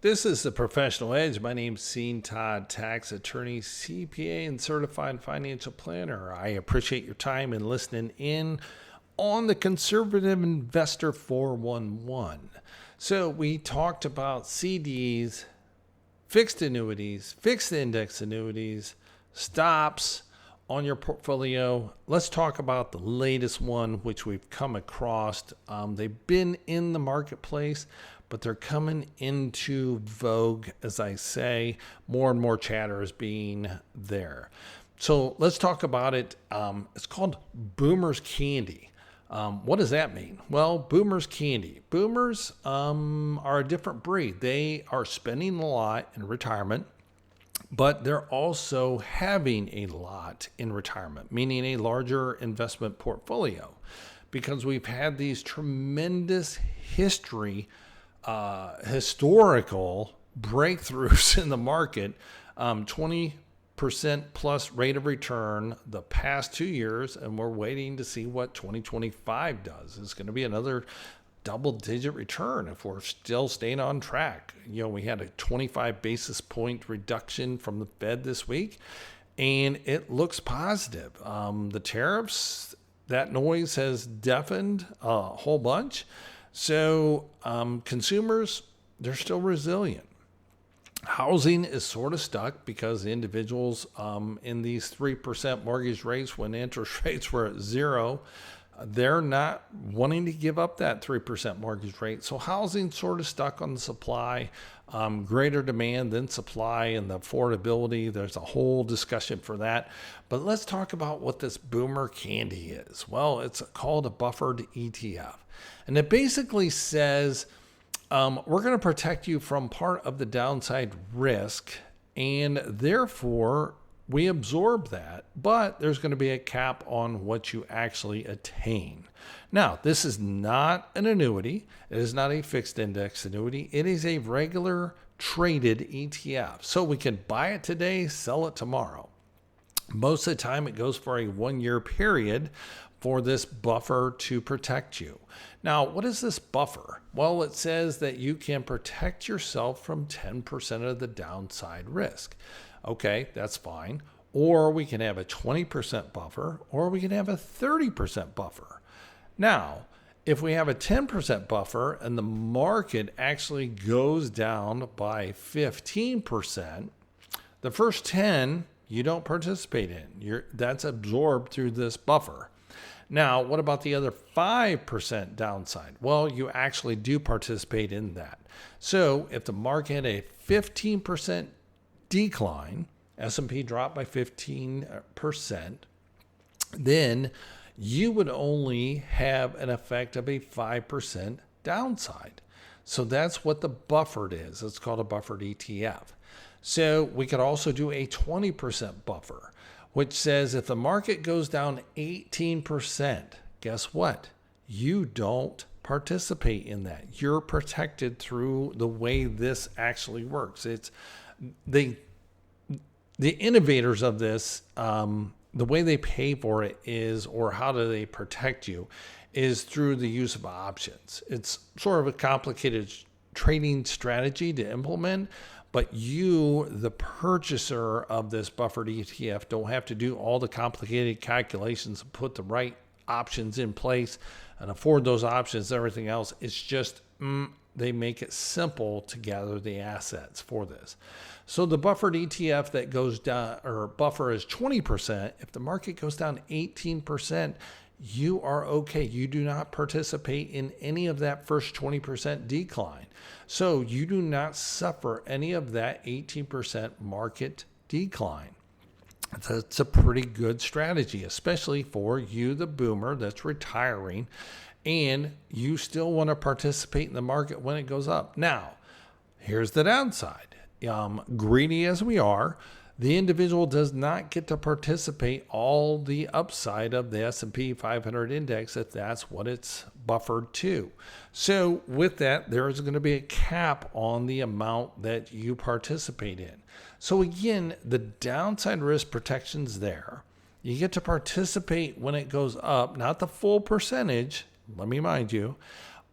This is the Professional Edge. My name's Sean Todd, tax attorney, CPA, and certified financial planner. I appreciate your time and listening in on the Conservative Investor 411. So we talked about CDs, fixed annuities, fixed index annuities, stops on your portfolio. Let's talk about the latest one, which we've come across. They've been in the marketplace, but they're coming into vogue, as I say. More and more chatter is being there. So let's talk about it. It's called Boomer's Candy. What does that mean? Well, Boomer's Candy. Boomers are a different breed. They are spending a lot in retirement, but they're also having a lot in retirement, meaning a larger investment portfolio, because we've had these tremendous historical breakthroughs in the market, 20% plus rate of return the past 2 years, and we're waiting to see what 2025 does. It's going to be another double-digit return if we're still staying on track. You know, we had a 25 basis point reduction from the Fed this week, and it looks positive. The tariffs, that noise has deafened a whole bunch. So consumers, they're still resilient. Housing is sort of stuck because the individuals in these 3% mortgage rates, when interest rates were at zero, they're not wanting to give up that 3% mortgage rate. So housing sort of stuck on the supply, greater demand than supply, and the affordability. There's a whole discussion for that. But let's talk about what this Boomer Candy is. Well, it's called a buffered ETF. And it basically says we're going to protect you from part of the downside risk, and therefore we absorb that, but there's going to be a cap on what you actually attain. Now, this is not an annuity. It is not a fixed index annuity. It is a regular traded ETF. So we can buy it today, sell it tomorrow. Most of the time, it goes for a 1 year period for this buffer to protect you. Now, what is this buffer? Well, it says that you can protect yourself from 10% of the downside risk. Okay, that's fine. Or we can have a 20% buffer, or we can have a 30% buffer. Now, if we have a 10% buffer and the market actually goes down by 15%, the first 10 you don't participate in. That's absorbed through this buffer. Now, what about the other 5% downside? Well, you actually do participate in that. So if the market had a 15% decline, S&P dropped by 15%, then you would only have an effect of a 5% downside. So that's what the buffered is. It's called a buffered ETF. So we could also do a 20% buffer, which says if the market goes down 18%, guess what? You don't participate in that. You're protected through the way this actually works. It's the innovators of this, the way they pay for it is, or how do they protect you, is through the use of options. It's sort of a complicated trading strategy to implement, but you, the purchaser of this buffered ETF, don't have to do all the complicated calculations and put the right options in place and afford those options, everything else. It's just they make it simple to gather the assets for this. So the buffered ETF that goes down, or buffer, is 20%. If the market goes down 18%, you are okay. You do not participate in any of that first 20% decline. So you do not suffer any of that 18% market decline. That's a pretty good strategy, especially for you, the boomer that's retiring, and you still want to participate in the market when it goes up. Now, here's the downside. Greedy as we are, the individual does not get to participate all the upside of the S&P 500 index if that's what it's buffered to. So with that, there is going to be a cap on the amount that you participate in. So again, the downside risk protection's there. You get to participate when it goes up, not the full percentage, let me mind you,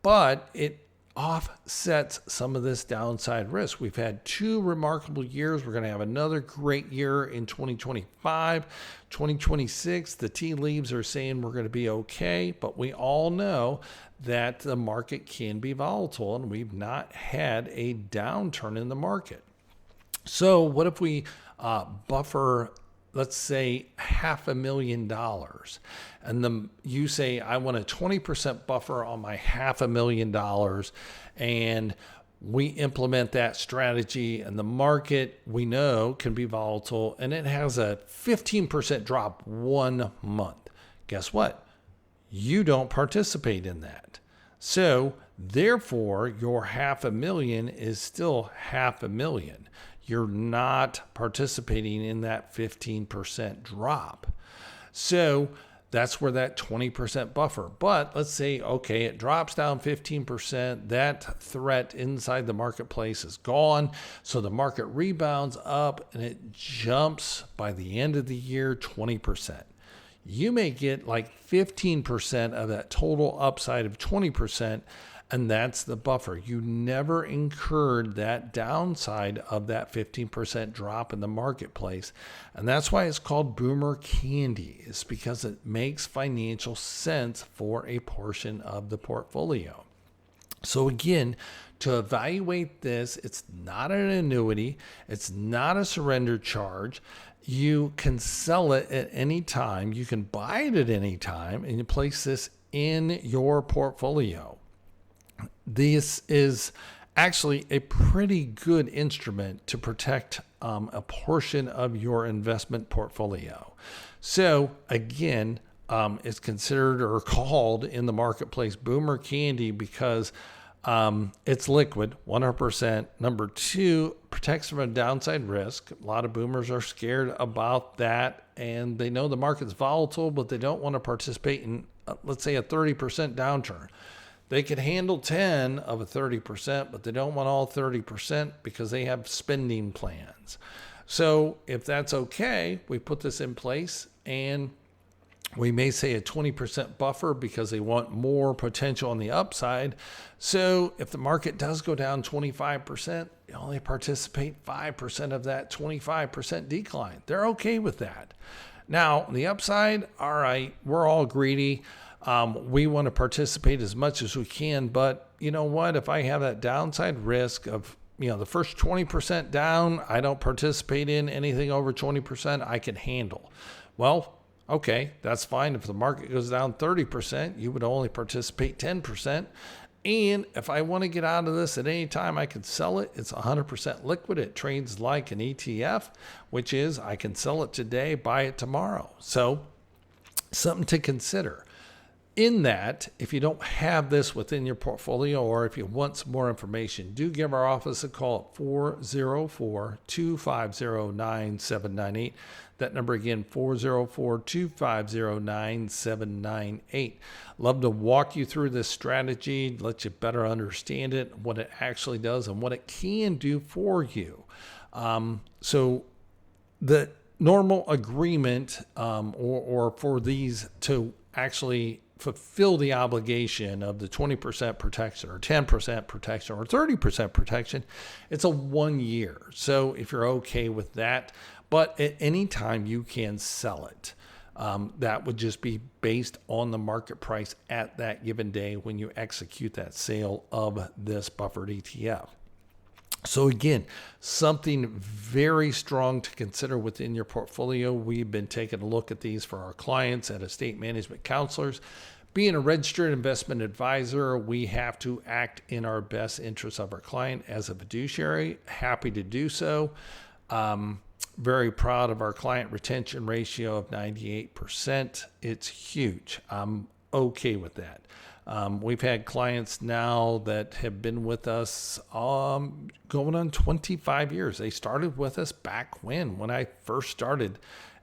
but it offsets some of this downside risk. We've had 2 remarkable years. We're going to have another great year in 2025. 2026, the tea leaves are saying we're going to be okay, but we all know that the market can be volatile, and we've not had a downturn in the market. So what if we buffer, let's say, $500,000, and you say, I want a 20% buffer on my $500,000, and we implement that strategy, and the market, we know, can be volatile, and it has a 15% drop 1 month. Guess what? You don't participate in that. So therefore, your $500,000 is still $500,000. You're not participating in that 15% drop. So that's where that 20% buffer. But let's say, okay, it drops down 15%. That threat inside the marketplace is gone. So the market rebounds up and it jumps by the end of the year 20%. You may get like 15% of that total upside of 20%. And that's the buffer. You never incurred that downside of that 15% drop in the marketplace. And that's why it's called boomer candy. It's because it makes financial sense for a portion of the portfolio. So again, to evaluate this, it's not an annuity. It's not a surrender charge. You can sell it at any time. You can buy it at any time, and you place this in your portfolio. This is actually a pretty good instrument to protect a portion of your investment portfolio. So again, it's considered or called in the marketplace boomer candy because it's liquid, 100%. Number 2, protects from a downside risk. A lot of boomers are scared about that, and they know the market's volatile, but they don't want to participate in, let's say, a 30% downturn. They could handle 10 of a 30%, but they don't want all 30% because they have spending plans. So if that's okay, we put this in place, and we may say a 20% buffer because they want more potential on the upside. So if the market does go down 25%, they only participate 5% of that 25% decline. They're okay with that. Now, on the upside, all right, we're all greedy. We want to participate as much as we can, but you know what? If I have that downside risk of, the first 20% down, I don't participate in anything over 20%, I can handle. Well, okay, that's fine. If the market goes down 30%, you would only participate 10%. And if I want to get out of this at any time, I can sell it. It's 100% liquid. It trades like an ETF, which is I can sell it today, buy it tomorrow. So something to consider. In that, if you don't have this within your portfolio, or if you want some more information, do give our office a call at 404-250-9798. That number again, 404-250-9798. Love to walk you through this strategy, let you better understand it, what it actually does, and what it can do for you. So the normal agreement or for these to actually fulfill the obligation of the 20% protection or 10% protection or 30% protection, it's a 1 year. So if you're okay with that, but at any time you can sell it. That would just be based on the market price at that given day when you execute that sale of this buffered ETF. So again, something very strong to consider within your portfolio. We've been taking a look at these for our clients at estate management counselors. Being a registered investment advisor, we have to act in our best interest of our client as a fiduciary. Happy to do so. Very proud of our client retention ratio of 98%. It's huge. I'm okay with that. We've had clients now that have been with us going on 25 years. They started with us back when I first started,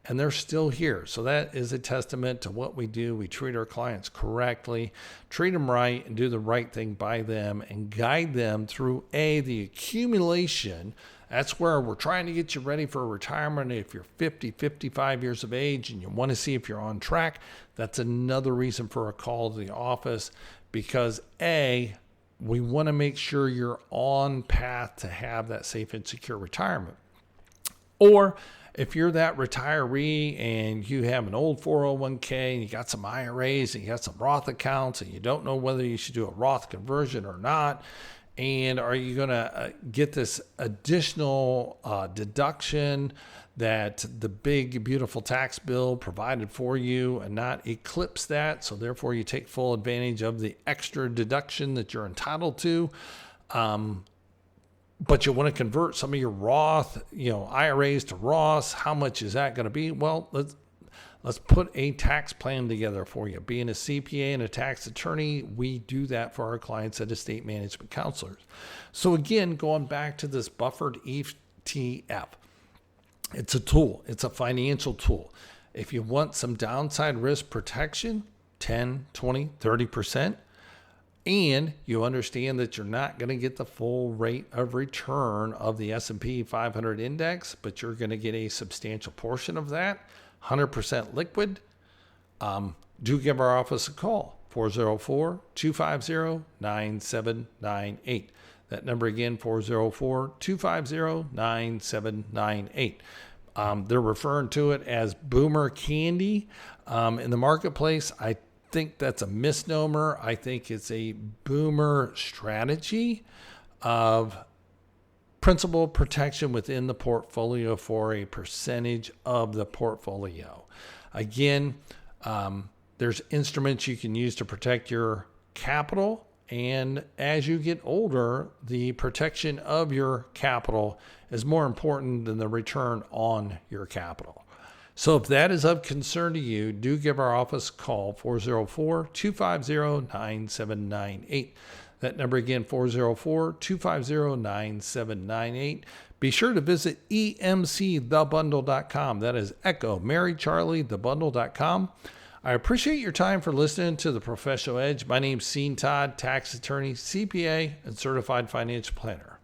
and they're still here. So that is a testament to what we do. We treat our clients correctly, treat them right, and do the right thing by them, and guide them through the accumulation. That's where we're trying to get you ready for retirement. If you're 50, 55 years of age and you want to see if you're on track, that's another reason for a call to the office, because we want to make sure you're on path to have that safe and secure retirement. Or if you're that retiree and you have an old 401k and you got some IRAs and you got some Roth accounts and you don't know whether you should do a Roth conversion or not, and are you going to get this additional deduction that the big, beautiful tax bill provided for you and not eclipse that, so therefore you take full advantage of the extra deduction that you're entitled to? But you want to convert some of your Roth, IRAs to Roths. How much is that going to be? Well, let's put a tax plan together for you. Being a CPA and a tax attorney, we do that for our clients at estate management counselors. So again, going back to this buffered ETF, it's a tool. It's a financial tool. If you want some downside risk protection, 10, 20, 30%, and you understand that you're not going to get the full rate of return of the S&P 500 index, but you're going to get a substantial portion of that, 100% liquid, do give our office a call, 404-250-9798. That number again, 404-250-9798. They're referring to it as boomer candy in the marketplace. I think that's a misnomer. I think it's a boomer strategy of principal protection within the portfolio for a percentage of the portfolio. Again, there's instruments you can use to protect your capital. And as you get older, the protection of your capital is more important than the return on your capital. So if that is of concern to you, do give our office a call, 404-250-9798. That number again, 404-250-9798. Be sure to visit emcthebundle.com. That is Echo Mary Charlie, thebundle.com. I appreciate your time for listening to The Professional Edge. My name's Sean Todd, tax attorney, CPA, and certified financial planner.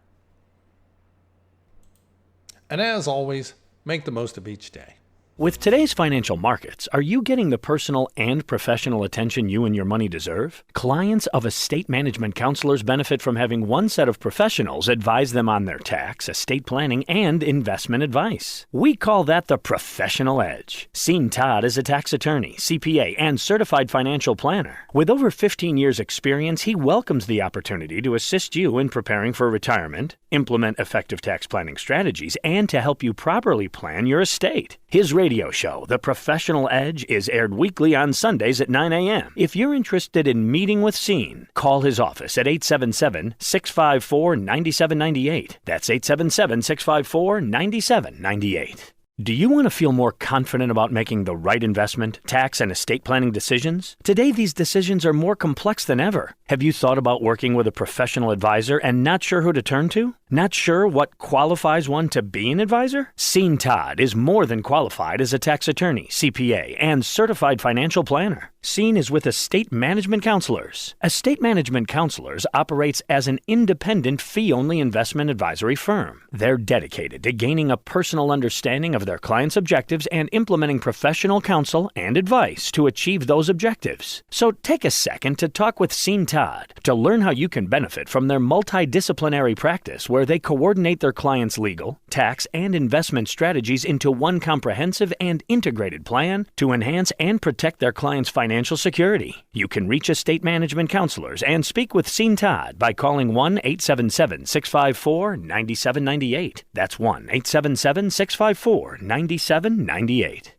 And as always, make the most of each day. With today's financial markets, are you getting the personal and professional attention you and your money deserve? Clients of estate management counselors benefit from having one set of professionals advise them on their tax, estate planning, and investment advice. We call that the professional edge. Sean Todd is a tax attorney, CPA, and certified financial planner. With over 15 years' experience, he welcomes the opportunity to assist you in preparing for retirement, implement effective tax planning strategies, and to help you properly plan your estate. His radio show, The Professional Edge, is aired weekly on Sundays at 9 a.m. If you're interested in meeting with Sean, call his office at 877-654-9798. That's 877-654-9798. Do you want to feel more confident about making the right investment, tax, and estate planning decisions? Today, these decisions are more complex than ever. Have you thought about working with a professional advisor and not sure who to turn to? Not sure what qualifies one to be an advisor? Sean Todd is more than qualified as a tax attorney, CPA, and certified financial planner. Sean is with Estate Management Counselors. Estate Management Counselors operates as an independent fee-only investment advisory firm. They're dedicated to gaining a personal understanding of their clients' objectives and implementing professional counsel and advice to achieve those objectives. So take a second to talk with Sean Todd to learn how you can benefit from their multidisciplinary practice where they coordinate their clients' legal, tax, and investment strategies into one comprehensive and integrated plan to enhance and protect their clients' financial security. You can reach Estate Management Counselors and speak with Sean Todd by calling 1-877-654-9798. That's 1-877-654-9798.